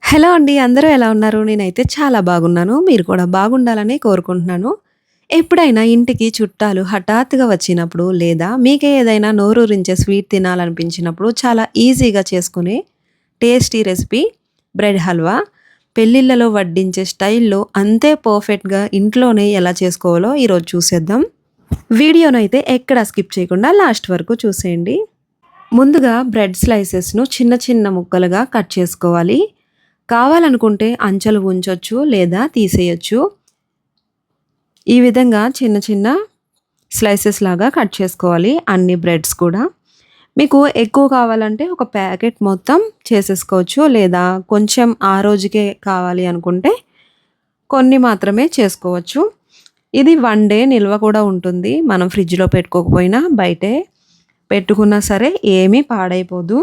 Hello అండి. అందరూ ఎలా ఉన్నారు? నేనైతే చాలా బాగున్నాను. మీరు కూడా బాగుండాలని కోరుకుంటున్నాను. ఎప్పుడైనా ఇంటికి చుట్టాలు హఠాత్తుగా వచ్చినప్పుడు, లేదా మీకే ఏదైనా నోరూరించే స్వీట్ తినాలనిపించినప్పుడు చాలా ఈజీగా చేసుకునే టేస్టీ రెసిపీ బ్రెడ్ హల్వా. పెళ్ళిళ్ళలో వడ్డించే స్టైల్‌లో అంతే పర్ఫెక్ట్‌గా ఇంట్లోనే ఎలా చేసుకోవాలో ఈరోజు చూసేద్దాం. వీడియోనైతే ఎక్కడ స్కిప్ చేయకుండా లాస్ట్ వరకు చూసేయండి. ముందుగా బ్రెడ్ స్లైసెస్‌ను చిన్న చిన్న ముక్కలుగా కట్ చేసుకోవాలి. కావాలనుకుంటే అంచులు ఉంచొచ్చు లేదా తీసేయొచ్చు. ఈ విధంగా చిన్న చిన్న స్లైసెస్ లాగా కట్ చేసుకోవాలి అన్ని బ్రెడ్స్ కూడా. మీకు ఎక్కువ కావాలంటే ఒక ప్యాకెట్ మొత్తం చేసేసుకోవచ్చు. లేదా కొంచెం ఆ రోజుకే కావాలి అనుకుంటే కొన్ని మాత్రమే చేసుకోవచ్చు. ఇది 1 డే నిల్వ కూడా ఉంటుంది. మనం ఫ్రిడ్జ్‌లో పెట్టుకోకపోయినా బయటే పెట్టుకున్నా సరే ఏమీ పాడైపోదు.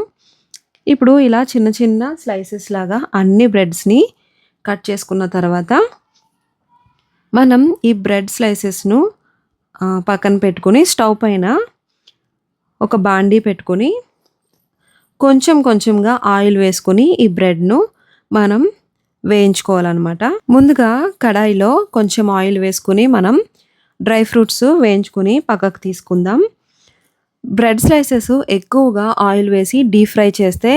ఇప్పుడు ఇలా చిన్న చిన్న స్లైసెస్ లాగా అన్ని బ్రెడ్స్‌ని కట్ చేసుకున్న తర్వాత మనం ఈ బ్రెడ్ స్లైసెస్‌ను పక్కన పెట్టుకొని స్టవ్ పైన ఒక బాండీ పెట్టుకొని కొంచెం కొంచెంగా ఆయిల్ వేసుకొని ఈ బ్రెడ్‌ను మనం వేయించుకోవాలన్నమాట. ముందుగా కడాయిలో కొంచెం ఆయిల్ వేసుకొని మనం డ్రై ఫ్రూట్స్ వేయించుకొని పక్కకు తీసుకుందాం. బ్రెడ్ స్లైసెస్ ఎక్కువగా ఆయిల్ వేసి డీప్ ఫ్రై చేస్తే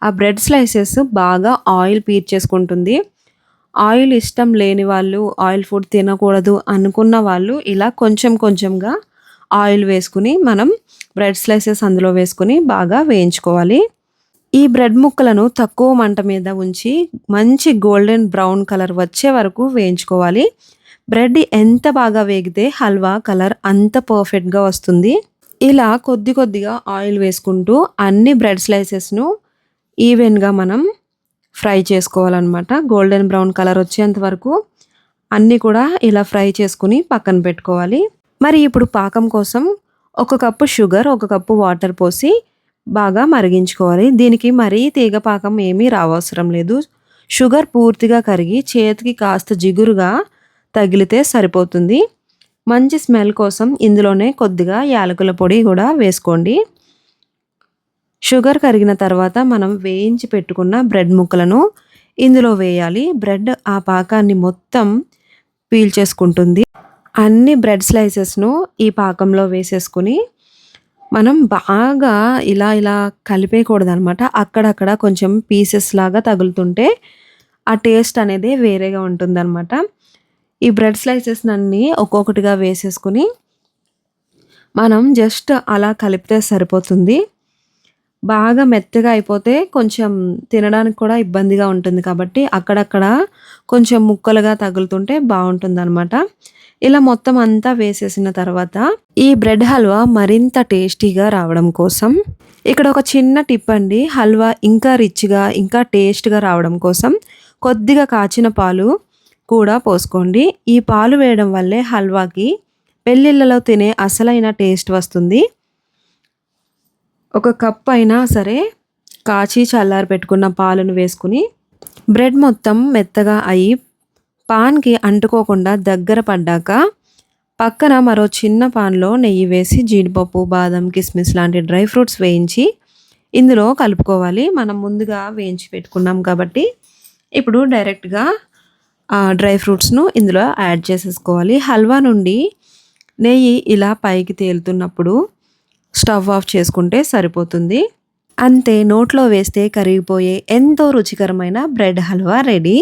ఆ బ్రెడ్ స్లైసెస్ బాగా ఆయిల్ పీల్చేసుకుంటుంది. ఆయిల్ ఇష్టం లేని వాళ్ళు, ఆయిల్ ఫుడ్ తినకూడదు అనుకున్న వాళ్ళు ఇలా కొంచెం కొంచెంగా ఆయిల్ వేసుకుని మనం బ్రెడ్ స్లైసెస్ అందులో వేసుకొని బాగా వేయించుకోవాలి. ఈ బ్రెడ్ ముక్కలను తక్కువ మంట మీద ఉంచి మంచి గోల్డెన్ బ్రౌన్ కలర్ వచ్చే వరకు వేయించుకోవాలి. బ్రెడ్ ఎంత బాగా వేగితే హల్వా కలర్ అంత పర్ఫెక్ట్‌గా వస్తుంది. ఇలా కొద్ది కొద్దిగా ఆయిల్ వేసుకుంటూ అన్ని బ్రెడ్ స్లైసెస్‌ను ఈవెన్‌గా మనం ఫ్రై చేసుకోవాలన్నమాట. గోల్డెన్ బ్రౌన్ కలర్ వచ్చేంత వరకు అన్నీ కూడా ఇలా ఫ్రై చేసుకుని పక్కన పెట్టుకోవాలి. మరి ఇప్పుడు పాకం కోసం 1 కప్పు షుగర్, 1 కప్పు వాటర్ పోసి బాగా మరిగించుకోవాలి. దీనికి మరీ తీగ పాకం ఏమీ రావసరం లేదు. షుగర్ పూర్తిగా కరిగి చేతికి కాస్త జిగురుగా తగిలితే సరిపోతుంది. మంచి స్మెల్ కోసం ఇందులోనే కొద్దిగా యాలకుల పొడి కూడా వేసుకోండి. షుగర్ కరిగిన తర్వాత మనం వేయించి పెట్టుకున్న బ్రెడ్ ముక్కలను ఇందులో వేయాలి. బ్రెడ్ ఆ పాకాన్ని మొత్తం పీల్చేసుకుంటుంది. అన్ని బ్రెడ్ స్లైసెస్‌ను ఈ పాకంలో వేసేసుకొని మనం బాగా ఇలా ఇలా కలిపేయకూడదనమాట. అక్కడక్కడ కొంచెం పీసెస్ లాగా తగులుతుంటే ఆ టేస్ట్ అనేది వేరేగా ఉంటుందన్నమాట. ఈ బ్రెడ్ స్లైసెస్‌నన్నీ ఒక్కొక్కటిగా వేసేసుకొని మనం జస్ట్ అలా కలిపితే సరిపోతుంది. బాగా మెత్తగా అయిపోతే కొంచెం తినడానికి కూడా ఇబ్బందిగా ఉంటుంది కాబట్టి అక్కడక్కడ కొంచెం ముక్కలుగా తగులుతుంటే బావుంటుందనమాట. ఇలా మొత్తం అంతా వేసేసిన తర్వాత ఈ బ్రెడ్ హల్వా మరింత టేస్టీగా రావడం కోసం ఇక్కడ ఒక చిన్న టిప్ అండి. హల్వా ఇంకా రిచ్‌గా ఇంకా టేస్ట్‌గా రావడం కోసం కొద్దిగా కాచిన పాలు కూడా పోసుకోండి. ఈ పాలు వేయడం వల్లే హల్వాకి పెళ్ళిళ్ళలో తినే అసలైన టేస్ట్ వస్తుంది. 1 కప్ అయినా సరే కాచి చల్లారి పెట్టుకున్న పాలను వేసుకుని బ్రెడ్ మొత్తం మెత్తగా అయ్యి పాన్‌కి అంటుకోకుండా దగ్గర పడ్డాక పక్కన మరో చిన్న పాన్‌లో నెయ్యి వేసి జీడిపప్పు, బాదం, కిస్మిస్ లాంటి డ్రై ఫ్రూట్స్ వేయించి ఇందులో కలుపుకోవాలి. మనం ముందుగా వేయించి పెట్టుకున్నాం కాబట్టి ఇప్పుడు డైరెక్ట్‌గా డ్రై ఫ్రూట్స్‌ను ఇందులో యాడ్ చేసేసుకోవాలి. హల్వా నుండి నెయ్యి ఇలా పైకి తేలుతున్నప్పుడు స్టవ్ ఆఫ్ చేసుకుంటే సరిపోతుంది. అంతే, నోట్లో వేస్తే కరిగిపోయే ఎంతో రుచికరమైన బ్రెడ్ హల్వా రెడీ.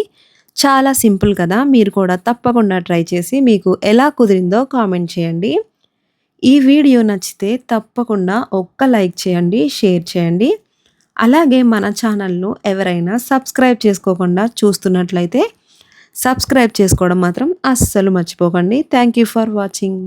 చాలా సింపుల్ కదా. మీరు కూడా తప్పకుండా ట్రై చేసి మీకు ఎలా కుదిరిందో కామెంట్ చేయండి. ఈ వీడియో నచ్చితే తప్పకుండా ఒక్క లైక్ చేయండి, షేర్ చేయండి. అలాగే మన ఛానల్‌ను ఎవరైనా సబ్స్క్రైబ్ చేసుకోకుండా చూస్తున్నట్లయితే సబ్స్క్రైబ్ చేసుకోవడం మాత్రం అస్సలు మర్చిపోకండి. Thank you for watching.